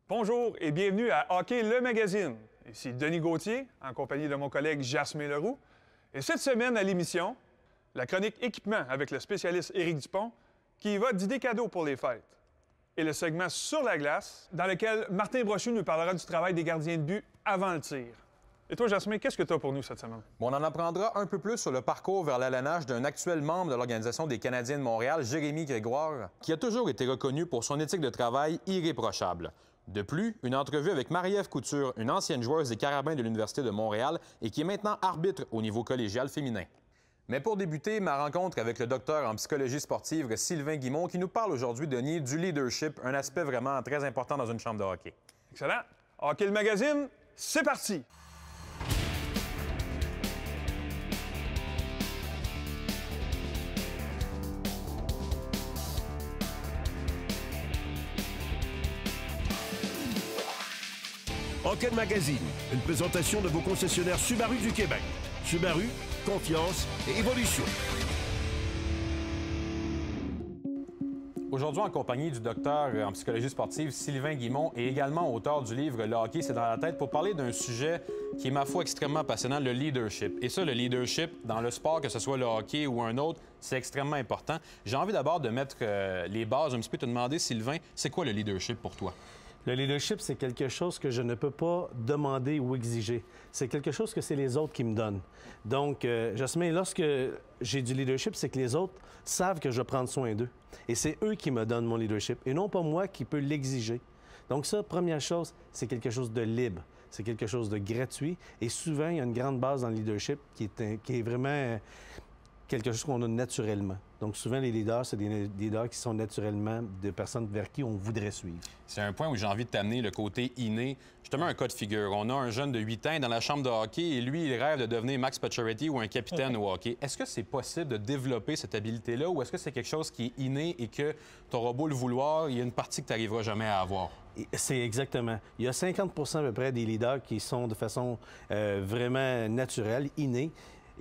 Bonjour et bienvenue à Hockey le magazine. Ici Denis Gauthier, en compagnie de mon collègue Jasmin Leroux. Et cette semaine à l'émission, la chronique équipement avec le spécialiste Éric Dupont qui va d'idées cadeaux pour les fêtes. Et le segment sur la glace, dans lequel Martin Brochu nous parlera du travail des gardiens de but avant le tir. Et toi, Jasmin, qu'est-ce que tu as pour nous cette semaine? Bon, on en apprendra un peu plus sur le parcours vers l'alanage d'un actuel membre de l'Organisation des Canadiens de Montréal, Jérémy Grégoire, qui a toujours été reconnu pour son éthique de travail irréprochable. De plus, une entrevue avec Marie-Ève Couture, une ancienne joueuse des Carabins de l'Université de Montréal et qui est maintenant arbitre au niveau collégial féminin. Mais pour débuter, ma rencontre avec le docteur en psychologie sportive Sylvain Guimont qui nous parle aujourd'hui, Denis, du leadership, un aspect vraiment très important dans une chambre de hockey. Excellent. Hockey le magazine, c'est parti! Hockey Magazine, une présentation de vos concessionnaires Subaru du Québec. Subaru, confiance et évolution. Aujourd'hui, en compagnie du docteur en psychologie sportive Sylvain Guimont et également auteur du livre « Le hockey, c'est dans la tête » pour parler d'un sujet qui est, ma foi, extrêmement passionnant, le leadership. Et ça, le leadership, dans le sport, que ce soit le hockey ou un autre, c'est extrêmement important. J'ai envie d'abord de mettre les bases un petit peu, te demander, Sylvain, c'est quoi le leadership pour toi? Le leadership, c'est quelque chose que je ne peux pas demander ou exiger. C'est quelque chose que c'est les autres qui me donnent. Donc, Jasmin, lorsque j'ai du leadership, c'est que les autres savent que je vais prendre soin d'eux. Et c'est eux qui me donnent mon leadership, et non pas moi qui peux l'exiger. Donc ça, première chose, c'est quelque chose de libre. C'est quelque chose de gratuit. Et souvent, il y a une grande base dans le leadership qui est vraiment quelque chose qu'on a naturellement. Donc, souvent, les leaders, c'est des leaders qui sont naturellement des personnes vers qui on voudrait suivre. C'est un point où j'ai envie de t'amener le côté inné. Je te mets un cas de figure. On a un jeune de 8 ans dans la chambre de hockey et lui, il rêve de devenir Max Pacioretty ou un capitaine au hockey. Est-ce que c'est possible de développer cette habileté-là ou est-ce que c'est quelque chose qui est inné et que tu auras beau le vouloir, il y a une partie que tu n'arriveras jamais à avoir? C'est exactement. Il y a 50 à peu près des leaders qui sont de façon vraiment naturelle, innée.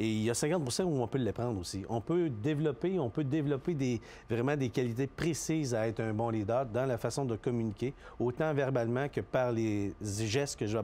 Et il y a 50 où on peut les prendre aussi. On peut développer vraiment des qualités précises à être un bon leader dans la façon de communiquer, autant verbalement que par les gestes que je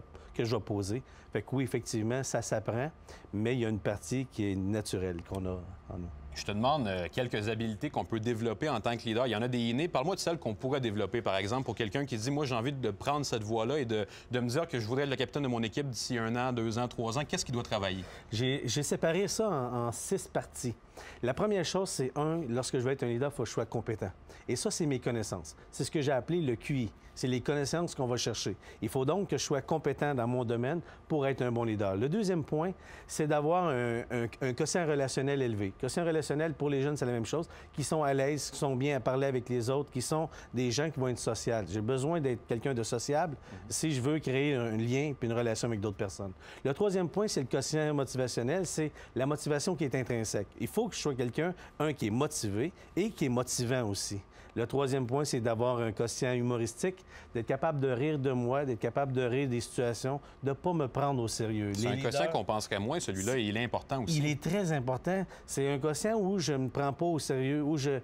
vais poser. Fait que oui, effectivement, ça s'apprend, mais il y a une partie qui est naturelle qu'on a en nous. Je te demande quelques habiletés qu'on peut développer en tant que leader. Il y en a des innées. Parle-moi de celles qu'on pourrait développer, par exemple, pour quelqu'un qui dit « Moi, j'ai envie de prendre cette voie-là et de me dire que je voudrais être le capitaine de mon équipe d'ici 1 an, 2 ans, 3 ans. » Qu'est-ce qu'il doit travailler? J'ai séparé ça en 6 parties. La première chose, c'est lorsque je veux être un leader, il faut que je sois compétent. Et ça, c'est mes connaissances. C'est ce que j'ai appelé le QI. C'est les connaissances qu'on va chercher. Il faut donc que je sois compétent dans mon domaine pour être un bon leader. Le deuxième point, c'est d'avoir un quotient relationnel élevé. Quotient relationnel, pour les jeunes, c'est la même chose, qui sont à l'aise, qui sont bien à parler avec les autres, qui sont des gens qui vont être sociaux. J'ai besoin d'être quelqu'un de sociable si je veux créer un lien puis une relation avec d'autres personnes. Le troisième point, c'est le quotient motivationnel, c'est la motivation qui est intrinsèque. Il faut que je sois quelqu'un, qui est motivé et qui est motivant aussi. Le troisième point, c'est d'avoir un quotient humoristique, d'être capable de rire de moi, d'être capable de rire des situations, de ne pas me prendre au sérieux. C'est un quotient qu'on penserait moins, celui-là, il est important aussi. Il est très important. C'est un quotient où je ne me prends pas au sérieux, où je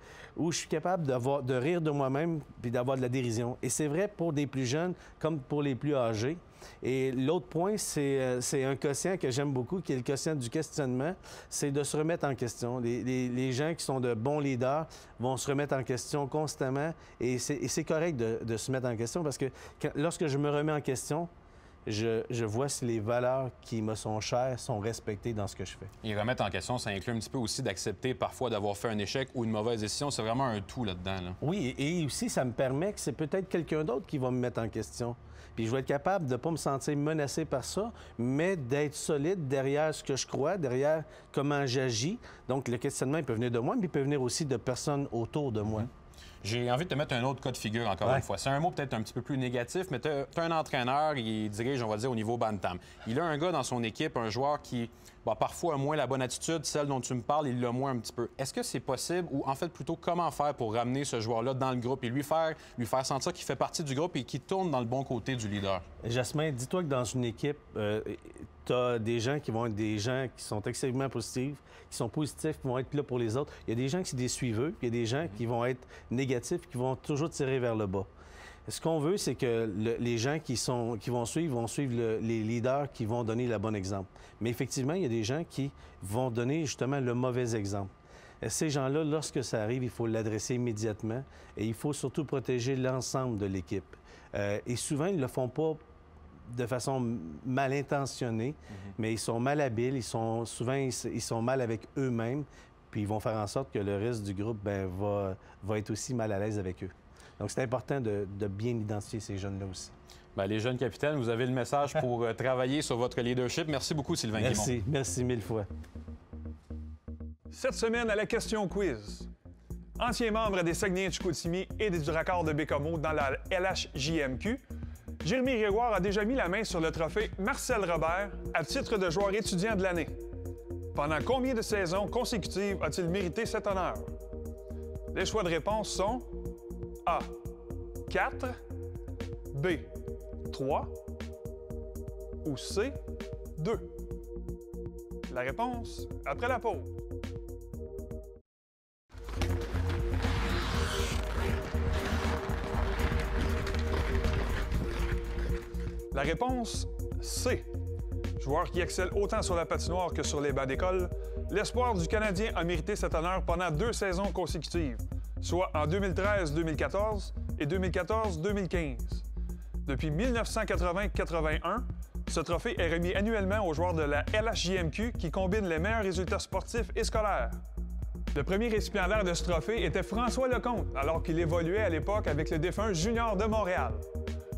suis capable de rire de moi-même puis d'avoir de la dérision. Et c'est vrai pour des plus jeunes comme pour les plus âgés. Et l'autre point, c'est un quotient que j'aime beaucoup, qui est le quotient du questionnement, c'est de se remettre en question. Les gens qui sont de bons leaders vont se remettre en question constamment et c'est correct de se mettre en question parce que lorsque je me remets en question, je vois si les valeurs qui me sont chères sont respectées dans ce que je fais. Et remettre en question, ça inclut un petit peu aussi d'accepter parfois d'avoir fait un échec ou une mauvaise décision. C'est vraiment un tout là-dedans. Là. Oui, et aussi, ça me permet que c'est peut-être quelqu'un d'autre qui va me mettre en question. Puis je vais être capable de ne pas me sentir menacé par ça, mais d'être solide derrière ce que je crois, derrière comment j'agis. Donc, le questionnement, il peut venir de moi, mais il peut venir aussi de personnes autour de moi. J'ai envie de te mettre un autre cas de figure, encore une fois. C'est un mot peut-être un petit peu plus négatif, mais tu as un entraîneur, il dirige, on va dire, au niveau bantam. Il a un gars dans son équipe, un joueur qui, parfois a moins la bonne attitude, celle dont tu me parles, il l'a moins un petit peu. Est-ce que c'est possible, ou en fait, plutôt, comment faire pour ramener ce joueur-là dans le groupe et lui faire sentir qu'il fait partie du groupe et qu'il tourne dans le bon côté du leader? Jasmin, dis-toi que dans une équipe, tu as des gens qui vont être des gens qui sont extrêmement positifs, qui sont positifs, qui vont être là pour les autres. Il y a des gens qui sont des suiveux, puis il y a des gens qui vont être négatifs, qui vont toujours tirer vers le bas. Ce qu'on veut, c'est que les gens qui vont suivre les leaders qui vont donner le bon exemple. Mais effectivement, il y a des gens qui vont donner justement le mauvais exemple. Ces gens-là, lorsque ça arrive, il faut l'adresser immédiatement et il faut surtout protéger l'ensemble de l'équipe. Et souvent, ils ne le font pas de façon mal intentionnée, mais ils sont mal habiles, souvent ils sont mal avec eux-mêmes, puis ils vont faire en sorte que le reste du groupe va être aussi mal à l'aise avec eux. Donc, c'est important de bien identifier ces jeunes-là aussi. Bien, les jeunes capitaines, vous avez le message pour travailler sur votre leadership. Merci beaucoup, Sylvain Guimond. Merci mille fois. Cette semaine, à la question quiz. Ancien membre des Saguenayens de Chicoutimi et du Raccord de Bécomo dans la LHJMQ, Jérémy Grégoire a déjà mis la main sur le trophée Marcel Robert à titre de joueur étudiant de l'année. Pendant combien de saisons consécutives a-t-il mérité cet honneur? Les choix de réponse sont A. 4, B. 3 ou C. 2. La réponse après la pause. La réponse C. Joueur qui excelle autant sur la patinoire que sur les bancs d'école, l'espoir du Canadien a mérité cet honneur pendant 2 saisons consécutives, soit en 2013-2014 et 2014-2015. Depuis 1980-81, ce trophée est remis annuellement aux joueurs de la LHJMQ qui combinent les meilleurs résultats sportifs et scolaires. Le premier récipiendaire de ce trophée était François Lecomte, alors qu'il évoluait à l'époque avec le défunt Junior de Montréal.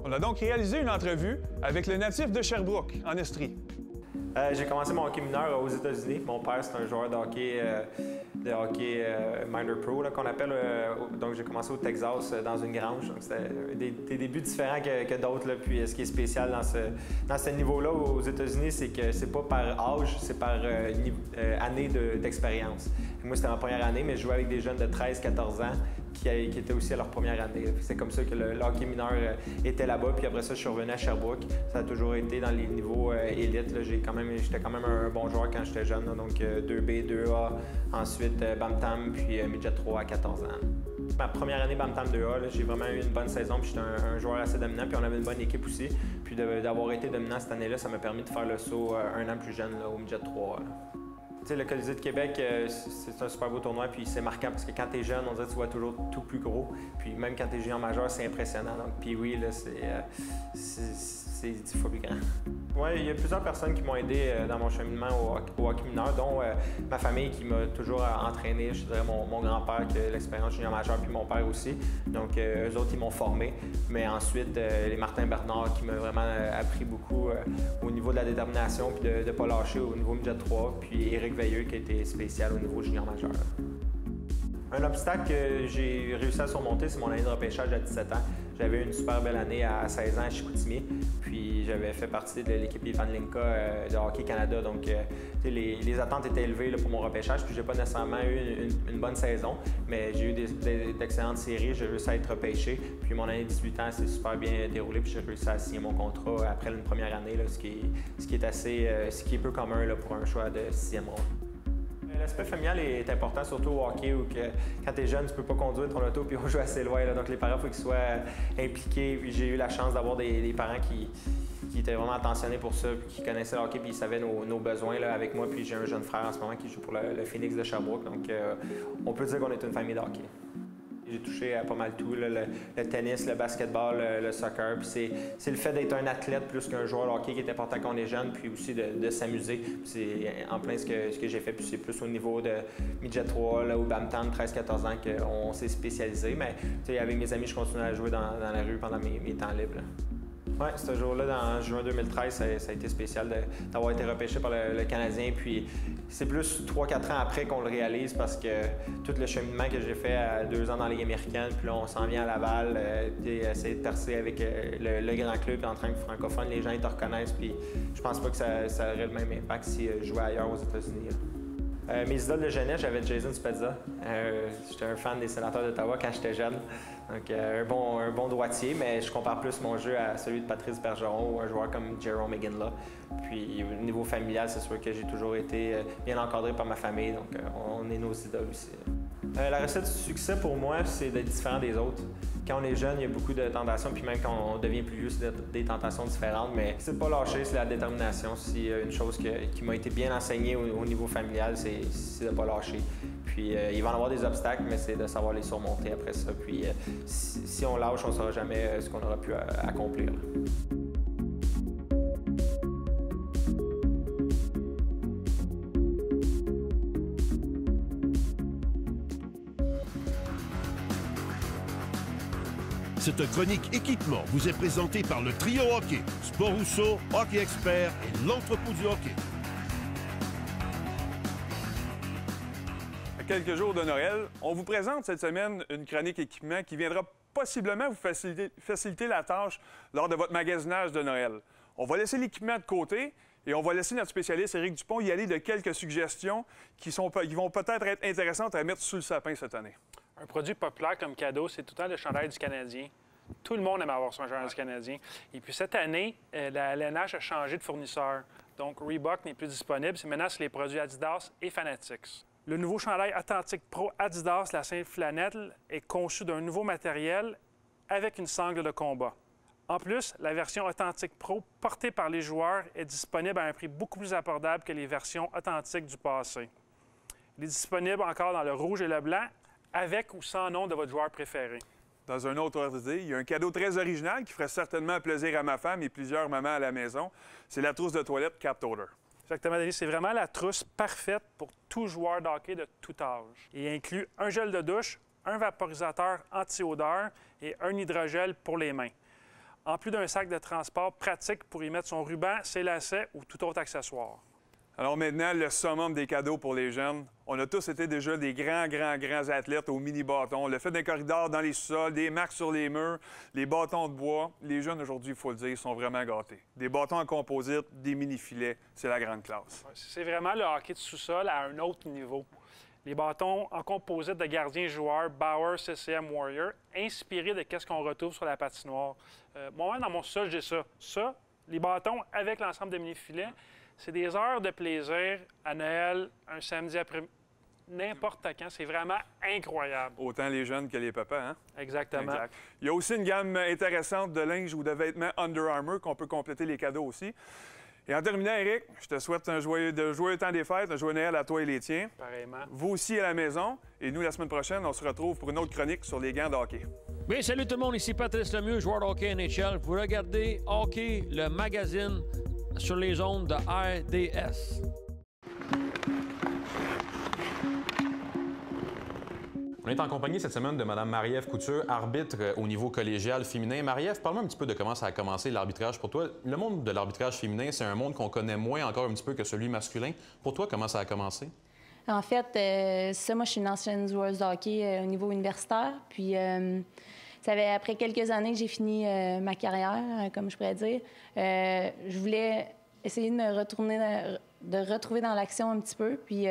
On a donc réalisé une entrevue avec le natif de Sherbrooke, en Estrie. J'ai commencé mon hockey mineur aux États-Unis. Mon père, c'est un joueur de hockey minor pro, qu'on appelle. Donc, j'ai commencé au Texas, dans une grange. Donc, c'était des débuts différents que d'autres. Puis, ce qui est spécial dans ce niveau-là aux États-Unis, c'est que c'est pas par âge, c'est par année d'expérience. Moi, c'était ma première année, mais je jouais avec des jeunes de 13-14 ans qui étaient aussi à leur première année. C'est comme ça que le hockey mineur était là-bas. Puis après ça, je suis revenu à Sherbrooke. Ça a toujours été dans les niveaux élites. J'étais quand même un bon joueur quand j'étais jeune. Donc 2B, 2A, ensuite Bantam, puis Midget 3 à 14 ans. Ma première année Bantam 2A, j'ai vraiment eu une bonne saison. Puis j'étais un joueur assez dominant. Puis on avait une bonne équipe aussi. Puis d'avoir été dominant cette année-là, ça m'a permis de faire le saut un an plus jeune au Midget 3. Tu sais, le Colisée de Québec, c'est un super beau tournoi, puis c'est marquant parce que quand tu es jeune, on dirait que tu vois toujours tout plus gros. Puis même quand tu es junior majeur, c'est impressionnant. Donc, puis oui, là, c'est 10 fois plus grand. Oui, il y a plusieurs personnes qui m'ont aidé dans mon cheminement au hockey mineur, dont ma famille qui m'a toujours entraîné. Je dirais mon grand-père qui a l'expérience junior majeur, puis mon père aussi. Donc, eux autres, ils m'ont formé. Mais ensuite, les Martin Bernard qui m'a vraiment appris beaucoup au niveau de la détermination, puis de ne pas lâcher au niveau midget 3. Puis Éric Veilleux qui a été spécial au niveau junior majeur. Un obstacle que j'ai réussi à surmonter, c'est mon année de repêchage à 17 ans. J'avais eu une super belle année à 16 ans à Chicoutimi, puis j'avais fait partie de l'équipe Ivan Linka de Hockey Canada. Donc, les attentes étaient élevées là, pour mon repêchage, puis j'ai pas nécessairement eu une bonne saison, mais j'ai eu d'excellentes séries, j'ai réussi à être repêché. Puis mon année de 18 ans s'est super bien déroulée, puis j'ai réussi à signer mon contrat après une première année, là, ce qui est peu commun là, pour un choix de 6e ronde. L'aspect familial est important, surtout au hockey, où quand tu es jeune, tu peux pas conduire ton auto puis on joue assez loin. Là. Donc les parents, il faut qu'ils soient impliqués. Puis j'ai eu la chance d'avoir des parents qui étaient vraiment attentionnés pour ça, puis qui connaissaient le hockey, puis ils savaient nos besoins là, avec moi. Puis j'ai un jeune frère en ce moment qui joue pour le Phoenix de Sherbrooke. Donc on peut dire qu'on est une famille de hockey. J'ai touché à pas mal tout, là, le tennis, le basketball, le soccer. Puis c'est le fait d'être un athlète plus qu'un joueur de hockey qui est important quand on est jeune, puis aussi de s'amuser. C'est en plein ce que j'ai fait, puis c'est plus au niveau de midget 3 là, ou Bantam, 13-14 ans qu'on s'est spécialisé. Mais avec mes amis, je continue à jouer dans la rue pendant mes temps libres. Là. Oui, ce jour-là, en juin 2013, ça a été spécial d'avoir été repêché par le Canadien. Puis c'est plus 3-4 ans après qu'on le réalise parce que tout le cheminement que j'ai fait à 2 ans dans la Ligue américaine, puis là, on s'en vient à Laval, essayer de percer avec le grand club en tant que francophone. Les gens, ils te reconnaissent, puis je pense pas que ça aurait le même impact si je jouais ailleurs aux États-Unis. Mes idoles de jeunesse, j'avais Jason Spezza. J'étais un fan des Sénateurs d'Ottawa quand j'étais jeune. Donc, un bon droitier, mais je compare plus mon jeu à celui de Patrice Bergeron ou un joueur comme Jerome McGinley. Puis, au niveau familial, c'est sûr que j'ai toujours été bien encadré par ma famille, donc on est nos idoles aussi. La recette du succès pour moi, c'est d'être différent des autres. Quand on est jeune, il y a beaucoup de tentations, puis même quand on devient plus vieux, c'est des tentations différentes. Mais c'est de pas lâcher, c'est la détermination. S'il y a une chose qui m'a été bien enseignée au niveau familial, c'est de pas lâcher. Puis il va y avoir des obstacles, mais c'est de savoir les surmonter après ça. Puis si on lâche, on ne saura jamais ce qu'on aura pu accomplir. Cette chronique équipement vous est présentée par le Trio Hockey, Sport Rousseau, Hockey Expert et l'entrepôt du hockey. À quelques jours de Noël, on vous présente cette semaine une chronique équipement qui viendra possiblement vous faciliter la tâche lors de votre magasinage de Noël. On va laisser l'équipement de côté et on va laisser notre spécialiste Éric Dupont y aller de quelques suggestions qui vont peut-être être intéressantes à mettre sous le sapin cette année. Un produit populaire comme cadeau, c'est tout le temps le chandail du Canadien. Tout le monde aime avoir son chandail du Canadien. Et puis cette année, la LNH a changé de fournisseur. Donc Reebok n'est plus disponible. C'est maintenant sur les produits Adidas et Fanatics. Le nouveau chandail Authentic Pro Adidas, la Saint-Flanelle, est conçu d'un nouveau matériel avec une sangle de combat. En plus, la version Authentic Pro portée par les joueurs est disponible à un prix beaucoup plus abordable que les versions authentiques du passé. Il est disponible encore dans le rouge et le blanc, avec ou sans nom de votre joueur préféré. Dans un autre ordre d'idée, il y a un cadeau très original qui ferait certainement plaisir à ma femme et plusieurs mamans à la maison. C'est la trousse de toilette Cap Toter. Exactement, Denis. C'est vraiment la trousse parfaite pour tout joueur de hockey de tout âge. Il inclut un gel de douche, un vaporisateur anti-odeur et un hydrogel pour les mains. En plus d'un sac de transport pratique pour y mettre son ruban, ses lacets ou tout autre accessoire. Alors maintenant, le summum des cadeaux pour les jeunes. On a tous été déjà des grands athlètes au mini-bâton. Le fait d'un corridor dans les sous-sols, des marques sur les murs, les bâtons de bois. Les jeunes, aujourd'hui, il faut le dire, sont vraiment gâtés. Des bâtons en composite, des mini-filets, c'est la grande classe. C'est vraiment le hockey de sous-sol à un autre niveau. Les bâtons en composite de gardiens-joueurs Bauer CCM Warrior, inspirés de ce qu'on retrouve sur la patinoire. Moi-même, dans mon sous-sol, j'ai ça. Ça, les bâtons avec l'ensemble des mini-filets, c'est des heures de plaisir à Noël, un samedi après n'importe quand. C'est vraiment incroyable. Autant les jeunes que les papas, hein? Exactement. Exact. Il y a aussi une gamme intéressante de linge ou de vêtements Under Armour qu'on peut compléter les cadeaux aussi. Et en terminant, Éric, je te souhaite un joyeux temps des fêtes, un joyeux Noël à toi et les tiens. Pareillement. Vous aussi à la maison. Et nous, la semaine prochaine, on se retrouve pour une autre chronique sur les gants de hockey. Bien, salut tout le monde, ici Patrice Lemieux, joueur de hockey NHL. Vous regardez Hockey, le magazine sur les ondes de RDS. On est en compagnie cette semaine de Mme Marie-Ève Couture, arbitre au niveau collégial féminin. Marie-Ève, parle-moi un petit peu de comment ça a commencé l'arbitrage pour toi. Le monde de l'arbitrage féminin, c'est un monde qu'on connaît moins encore un petit peu que celui masculin. Pour toi, comment ça a commencé? En fait, moi, je suis une ancienne joueuse de hockey au niveau universitaire. Puis, ça fait après quelques années que j'ai fini ma carrière, comme je pourrais dire. Je voulais essayer de me retrouver dans l'action un petit peu. Puis,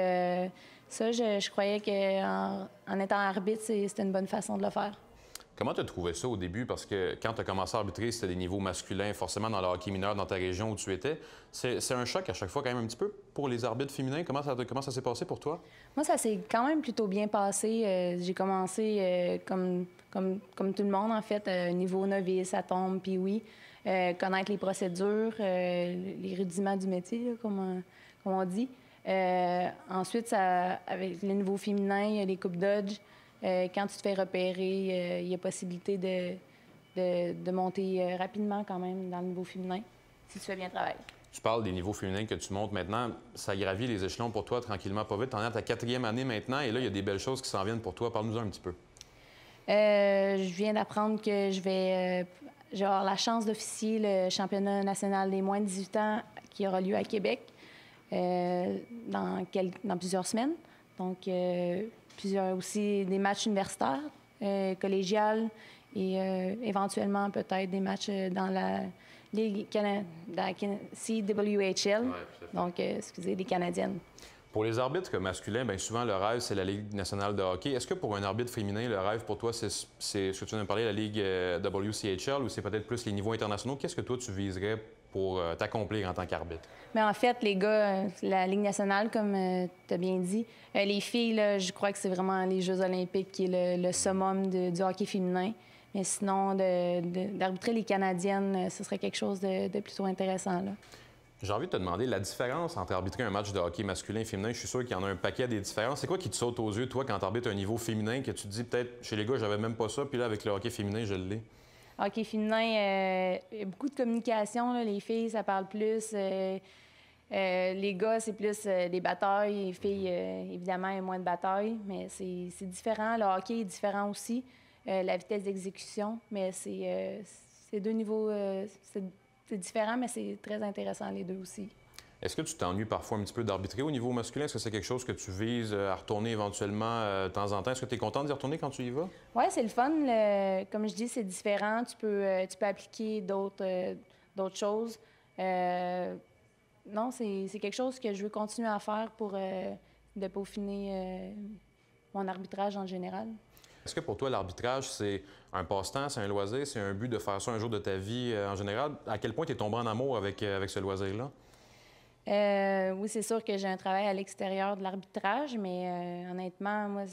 ça, je croyais qu'en étant arbitre, c'était une bonne façon de le faire. Comment tu as trouvé ça au début? Parce que quand tu as commencé à arbitrer, c'était des niveaux masculins, forcément dans le hockey mineur, dans ta région où tu étais. C'est un choc à chaque fois quand même un petit peu pour les arbitres féminins. Comment ça s'est passé pour toi? Moi, ça s'est quand même plutôt bien passé. J'ai commencé comme tout le monde, en fait, niveau novice, à tombe, puis oui, connaître les procédures, les rudiments du métier, là, comme on dit. Ensuite, avec le niveau féminin, il y a les coupes Dodge. Quand tu te fais repérer, il y a possibilité de monter rapidement quand même dans le niveau féminin, si tu fais bien travailler. Tu parles des niveaux féminins que tu montes maintenant. Ça gravit les échelons pour toi tranquillement, pas vite. Tu en es à ta 4e année maintenant et là, il y a des belles choses qui s'en viennent pour toi. Parle-nous un petit peu. Je viens d'apprendre que je vais avoir la chance d'officier le championnat national des moins de 18 ans qui aura lieu à Québec dans plusieurs semaines. Donc, plusieurs aussi des matchs universitaires, collégiales et éventuellement peut-être des matchs dans la Ligue CWHL, donc, les Canadiennes. Pour les arbitres masculins, bien souvent, le rêve, c'est la Ligue nationale de hockey. Est-ce que pour un arbitre féminin, le rêve pour toi, c'est ce que tu viens de parler, la Ligue WCHL, ou c'est peut-être plus les niveaux internationaux? Qu'est-ce que toi, tu viserais pour t'accomplir en tant qu'arbitre? Mais en fait, les gars, la Ligue nationale, comme tu as bien dit, les filles, là, je crois que c'est vraiment les Jeux olympiques qui est le summum du hockey féminin. Mais sinon, d'arbitrer les Canadiennes, ce serait quelque chose de plutôt intéressant, là. J'ai envie de te demander la différence entre arbitrer un match de hockey masculin et féminin. Je suis sûr qu'il y en a un paquet des différences. C'est quoi qui te saute aux yeux, toi, quand tu arbitres un niveau féminin, que tu te dis peut-être chez les gars, j'avais même pas ça, puis là, avec le hockey féminin, je l'ai? Hockey féminin, il y a beaucoup de communication, là. Les filles, ça parle plus. Les gars, c'est plus des batailles. Les filles, évidemment, il y a moins de batailles, mais c'est différent. Le hockey est différent aussi. La vitesse d'exécution, mais c'est deux niveaux... c'est différent, mais c'est très intéressant, les deux aussi. Est-ce que tu t'ennuies parfois un petit peu d'arbitrer au niveau masculin? Est-ce que c'est quelque chose que tu vises à retourner éventuellement de temps en temps? Est-ce que tu es content d'y retourner quand tu y vas? Oui, c'est le fun. Comme je dis, c'est différent. Tu peux appliquer d'autres choses. Non, c'est quelque chose que je veux continuer à faire pour de peaufiner mon arbitrage en général. Est-ce que pour toi, l'arbitrage, c'est un passe-temps, c'est un loisir, c'est un but de faire ça un jour de ta vie en général? À quel point tu es tombé en amour avec ce loisir-là? Oui, c'est sûr que j'ai un travail à l'extérieur de l'arbitrage, mais honnêtement, moi,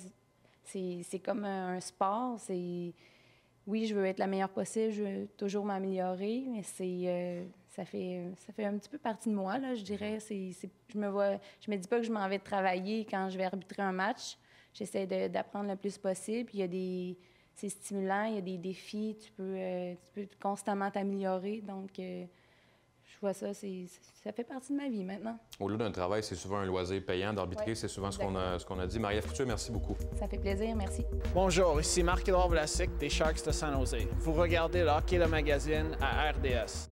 c'est comme un sport. Oui, je veux être la meilleure possible, je veux toujours m'améliorer, mais ça fait un petit peu partie de moi, là, je dirais. Je me dis pas que je m'en vais travailler quand je vais arbitrer un match. J'essaie d'apprendre le plus possible. C'est stimulant, il y a des défis, tu peux constamment t'améliorer. Donc, je vois ça, ça fait partie de ma vie maintenant. Au-delà d'un travail, c'est souvent un loisir payant. D'arbitrer, c'est souvent ce qu'on a dit. Marie-Ève Couture, merci beaucoup. Ça fait plaisir, merci. Bonjour, ici Marc-Édouard Vlasic des Sharks de San Jose. Vous regardez le Hockey le Magazine à RDS.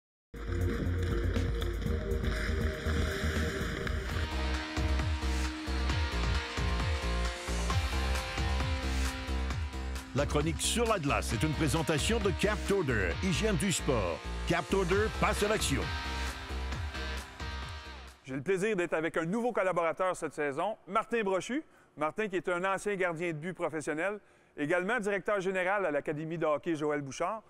La chronique sur la glace est une présentation de Captorder, hygiène du sport. Captorder passe à l'action. J'ai le plaisir d'être avec un nouveau collaborateur cette saison, Martin Brochu. Martin qui est un ancien gardien de but professionnel, également directeur général à l'Académie de hockey Joël Bouchard.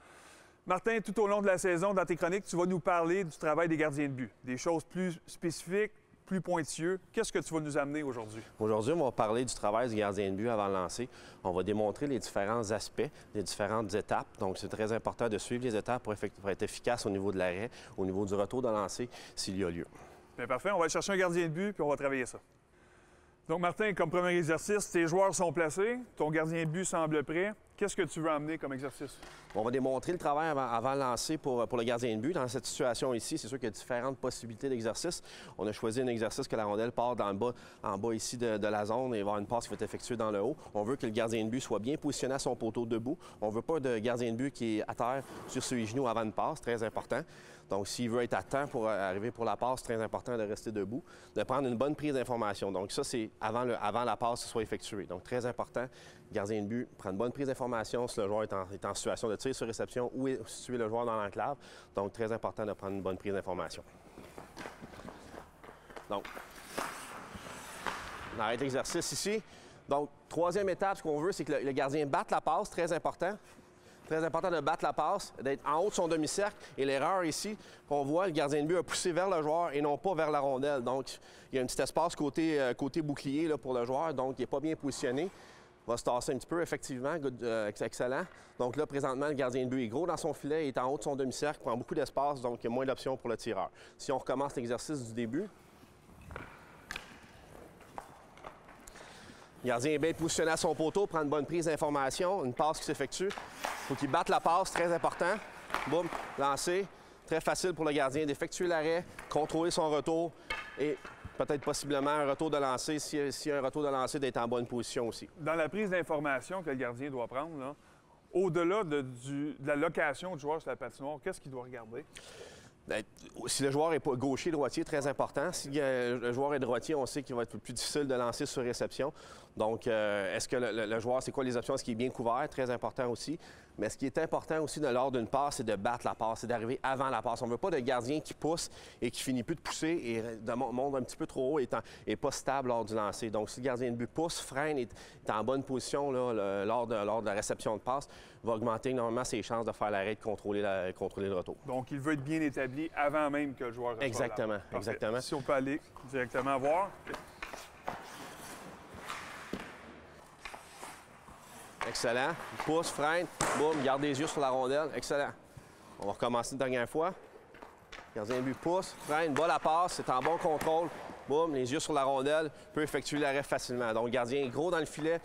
Martin, tout au long de la saison, dans tes chroniques, tu vas nous parler du travail des gardiens de but, des choses plus spécifiques, plus pointilleux. Qu'est-ce que tu vas nous amener aujourd'hui? Aujourd'hui, on va parler du travail du gardien de but avant le lancer. On va démontrer les différents aspects, les différentes étapes. Donc, c'est très important de suivre les étapes pour être efficace au niveau de l'arrêt, au niveau du retour de lancer, s'il y a lieu. Bien, parfait. On va aller chercher un gardien de but, puis on va travailler ça. Donc, Martin, comme premier exercice, tes joueurs sont placés, ton gardien de but semble prêt. Qu'est-ce que tu veux amener comme exercice? On va démontrer le travail avant le lancer pour le gardien de but. Dans cette situation ici, c'est sûr qu'il y a différentes possibilités d'exercice. On a choisi un exercice que la rondelle part en bas ici de la zone et il va y avoir une passe qui va être effectuée dans le haut. On veut que le gardien de but soit bien positionné à son poteau debout. On ne veut pas de gardien de but qui est à terre sur ses genoux avant une passe, très important. Donc, s'il veut être à temps pour arriver pour la passe, c'est très important de rester debout, de prendre une bonne prise d'information. Donc, ça, c'est avant la passe soit effectuée. Donc, très important, gardien de but, prendre une bonne prise d'information si le joueur est en situation de tir sur réception ou est situé le joueur dans l'enclave. Donc, très important de prendre une bonne prise d'information. Donc, on arrête l'exercice ici. Donc, troisième étape, ce qu'on veut, c'est que le gardien batte la passe, très important. Très important de battre la passe, d'être en haut de son demi-cercle. Et l'erreur ici, on voit le gardien de but a poussé vers le joueur et non pas vers la rondelle. Donc, il y a un petit espace côté bouclier là, pour le joueur, donc il n'est pas bien positionné. Il va se tasser un petit peu, effectivement. Excellent. Donc là, présentement, le gardien de but est gros dans son filet, il est en haut de son demi-cercle, prend beaucoup d'espace, donc il y a moins d'options pour le tireur. Si on recommence l'exercice du début, le gardien est bien positionné à son poteau, prend une bonne prise d'information, une passe qui s'effectue. Il faut qu'il batte la passe, très important. Boum, lancer. Très facile pour le gardien d'effectuer l'arrêt, contrôler son retour et peut-être possiblement un retour de lancer, s'il y a un retour de lancer, d'être en bonne position aussi. Dans la prise d'information que le gardien doit prendre, là, au-delà de la location du joueur sur la patinoire, qu'est-ce qu'il doit regarder? Si le joueur est pas gaucher, droitier, très important. Si le joueur est droitier, on sait qu'il va être plus difficile de lancer sur réception. Donc, est-ce que le joueur, c'est quoi les options? Est-ce qu'il est bien couvert? Très important aussi. Mais ce qui est important aussi lors d'une passe, c'est de battre la passe, c'est d'arriver avant la passe. On ne veut pas de gardien qui pousse et qui finit plus de pousser et monte un petit peu trop haut et n'est pas stable lors du lancer. Donc, si le gardien de but pousse, freine, est en bonne position là, lors de la réception de passe, va augmenter énormément ses chances de faire l'arrêt, de contrôler le retour. Donc, il veut être bien établi avant même que le joueur reçoive. Exactement, exactement. Si on peut aller directement voir. Excellent. Pousse, freine, boum, garde les yeux sur la rondelle. Excellent. On va recommencer une dernière fois. Gardien de but pousse, freine, bat la passe, c'est en bon contrôle. Boum, les yeux sur la rondelle, peut effectuer l'arrêt facilement. Donc, le gardien est gros dans le filet.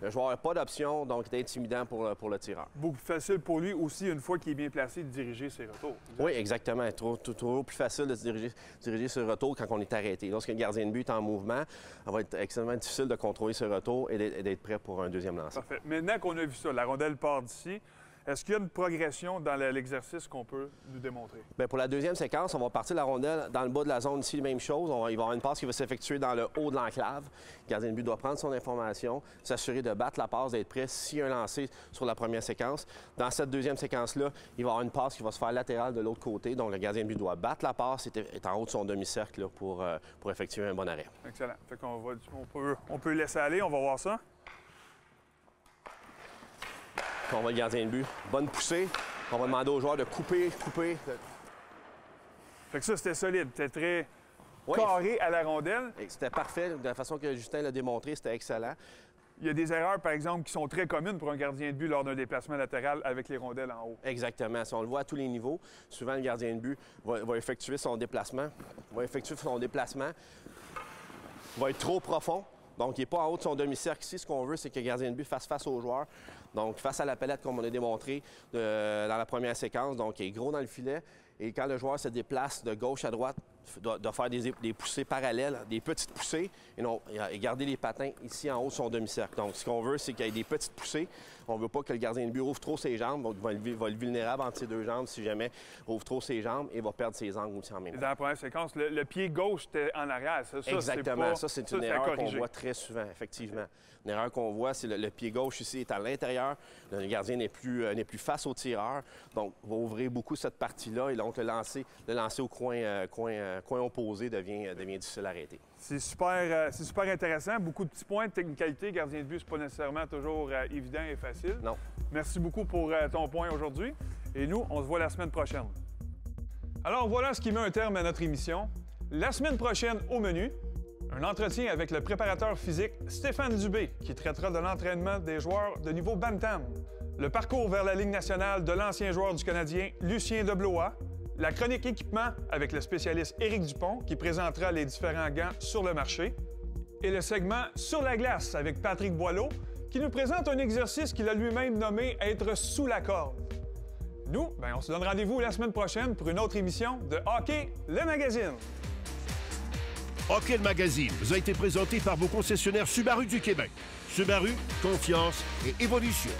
Le joueur n'a pas d'option, donc c'est intimidant pour le tireur. Beaucoup plus facile pour lui aussi, une fois qu'il est bien placé, de diriger ses retours. Oui, exactement. Toujours plus facile de diriger ses retours quand on est arrêté. Lorsque le gardien de but est en mouvement, ça va être extrêmement difficile de contrôler ses retours et d'être prêt pour un deuxième lancer. Parfait. Maintenant qu'on a vu ça, la rondelle part d'ici. Est-ce qu'il y a une progression dans l'exercice qu'on peut nous démontrer? Bien, pour la deuxième séquence, on va partir la rondelle dans le bas de la zone ici, même chose. Il va y avoir une passe qui va s'effectuer dans le haut de l'enclave. Le gardien de but doit prendre son information, s'assurer de battre la passe, d'être prêt s'il y a un lancer sur la première séquence. Dans cette deuxième séquence-là, il va y avoir une passe qui va se faire latérale de l'autre côté. Donc, le gardien de but doit battre la passe et est en haut de son demi-cercle là, pour effectuer un bon arrêt. Excellent. Fait qu'on on peut laisser aller, on va voir ça. On va le gardien de but. Bonne poussée. On va demander aux joueurs de couper. Fait que ça, c'était solide. C'était très carré à la rondelle. C'était parfait. De la façon que Justin l'a démontré, c'était excellent. Il y a des erreurs, par exemple, qui sont très communes pour un gardien de but lors d'un déplacement latéral avec les rondelles en haut. Exactement. Si on le voit à tous les niveaux, souvent le gardien de but va effectuer son déplacement. Va être trop profond. Donc, il n'est pas en haut de son demi-cercle ici. Ce qu'on veut, c'est que le gardien de but fasse face au joueur. Donc, face à la palette, comme on a démontré dans la première séquence. Donc, il est gros dans le filet. Et quand le joueur se déplace de gauche à droite, doit faire des poussées parallèles, des petites poussées, et garder les patins ici en haut de son demi-cercle. Donc, ce qu'on veut, c'est qu'il y ait des petites poussées. On ne veut pas que le gardien de but ouvre trop ses jambes. Donc, il va être vulnérable entre ses deux jambes si jamais il ouvre trop ses jambes et va perdre ses angles aussi en même temps. Dans la première séquence, le pied gauche était en arrière. Ça, exactement. Ça, c'est une erreur qu'on voit très souvent, effectivement. Une erreur qu'on voit, c'est le pied gauche ici est à l'intérieur. Le gardien n'est plus face au tireur. Donc, on va ouvrir beaucoup cette partie-là. Et donc, le lancer au coin opposé devient difficile à arrêter. C'est super intéressant. Beaucoup de petits points de technicalité. Gardien de but, c'est pas nécessairement toujours évident et facile. Non. Merci beaucoup pour ton point aujourd'hui. Et nous, on se voit la semaine prochaine. Alors voilà ce qui met un terme à notre émission. La semaine prochaine, au menu, un entretien avec le préparateur physique Stéphane Dubé qui traitera de l'entraînement des joueurs de niveau bantam, le parcours vers la Ligue nationale de l'ancien joueur du Canadien Lucien Deblois, la chronique équipement avec le spécialiste Éric Dupont qui présentera les différents gants sur le marché et le segment Sur la glace avec Patrick Boileau qui nous présente un exercice qu'il a lui-même nommé être sous la corde. Nous, on se donne rendez-vous la semaine prochaine pour une autre émission de Hockey le Magazine. Hockey le Magazine vous a été présenté par vos concessionnaires Subaru du Québec. Subaru, confiance et évolution.